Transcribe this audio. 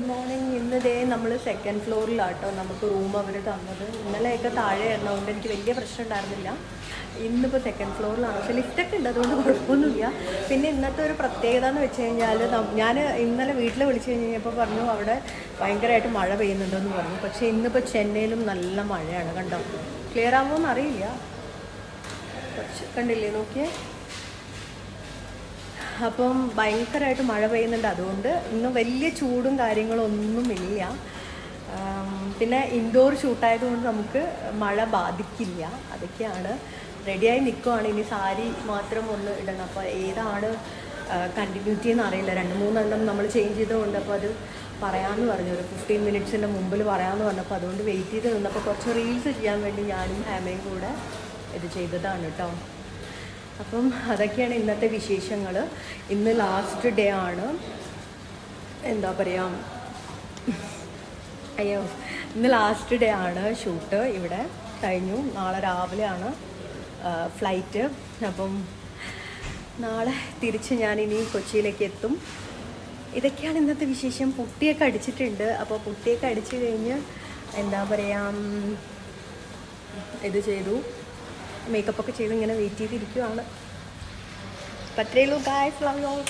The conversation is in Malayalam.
മോർണിംഗ്. ഇന്ന് ദേ നമ്മൾ സെക്കൻഡ് ഫ്ലോറിലാട്ടോ നമുക്ക് റൂം അവർ തന്നത്. ഇന്നലെയൊക്കെ താഴെ ആയിരുന്നതുകൊണ്ട് എനിക്ക് വലിയ പ്രശ്നം ഉണ്ടായിരുന്നില്ല. ഇന്നിപ്പോൾ സെക്കൻഡ് ഫ്ലോറിലാണ്. പക്ഷേ ലിഫ്റ്റൊക്കെ ഉണ്ട്, അതുകൊണ്ട് കുഴപ്പമൊന്നുമില്ല. പിന്നെ ഇന്നത്തെ ഒരു പ്രത്യേകത എന്ന് വെച്ച് കഴിഞ്ഞാൽ ഞാൻ ഇന്നലെ വീട്ടിൽ വിളിച്ച് കഴിഞ്ഞപ്പോൾ പറഞ്ഞു അവിടെ ഭയങ്കരമായിട്ട് മഴ പെയ്യുന്നുണ്ടെന്ന് പറഞ്ഞു. പക്ഷേ ഇന്നിപ്പോൾ ചെന്നൈയിലും നല്ല മഴയാണ്. കണ്ടോ, ക്ലിയർ ആകുമോ എന്നറിയില്ല. കണ്ടില്ലേ, നോക്കിയേ. അപ്പം ഭയങ്കരമായിട്ട് മഴ പെയ്യുന്നുണ്ട്. അതുകൊണ്ട് ഇന്ന് വലിയ ചൂടും കാര്യങ്ങളൊന്നുമില്ല. പിന്നെ ഇൻഡോർ ഷൂട്ടായതുകൊണ്ട് നമുക്ക് മഴ ബാധിക്കില്ല. അതൊക്കെയാണ്. റെഡിയായി നിൽക്കുവാണ്. ഇനി സാരി മാത്രം ഒന്ന് ഇടണം. അപ്പോൾ ഏതാണ് കണ്ടിന്യൂറ്റി എന്ന് അറിയില്ല. 2-3 എണ്ണം നമ്മൾ ചേഞ്ച് ചെയ്തുകൊണ്ട് അപ്പോൾ അത് പറയാമെന്ന് പറഞ്ഞു. ഒരു 15 മിനിറ്റ്സിൻ്റെ മുമ്പിൽ പറയാമെന്ന് പറഞ്ഞപ്പോൾ അതുകൊണ്ട് വെയിറ്റ് ചെയ്ത് നിന്നപ്പോൾ കുറച്ച് റീൽസ് ചെയ്യാൻ വേണ്ടി ഞാനും ഹാമയും കൂടെ ഇത് ചെയ്തതാണ് കേട്ടോ. അപ്പം അതൊക്കെയാണ് ഇന്നത്തെ വിശേഷങ്ങൾ. ഇന്ന് ലാസ്റ്റ് ഡേ ആണ്. എന്താ പറയുക, ഇന്ന് ലാസ്റ്റ് ഡേ ആണ്. ഷൂട്ട് ഇവിടെ കഴിഞ്ഞു. നാളെ രാവിലെയാണ് ഫ്ലൈറ്റ്. അപ്പം നാളെ തിരിച്ച് ഞാനിനി കൊച്ചിയിലേക്ക് എത്തും. ഇതൊക്കെയാണ് ഇന്നത്തെ വിശേഷം. പുട്ടിയൊക്കെ അടിച്ചിട്ടുണ്ട്. അപ്പോൾ പുട്ടിയൊക്കെ അടിച്ച് കഴിഞ്ഞ് എന്താ പറയുക, ഇത് ചെയ്തു, മേക്കപ്പൊക്കെ ചെയ്ത് ഇങ്ങനെ വെയിറ്റ് ചെയ്തിരിക്കുവാണ്. അപ്പം അത്രയേ ഉള്ളൂ ഗായ്സ്. Love you all.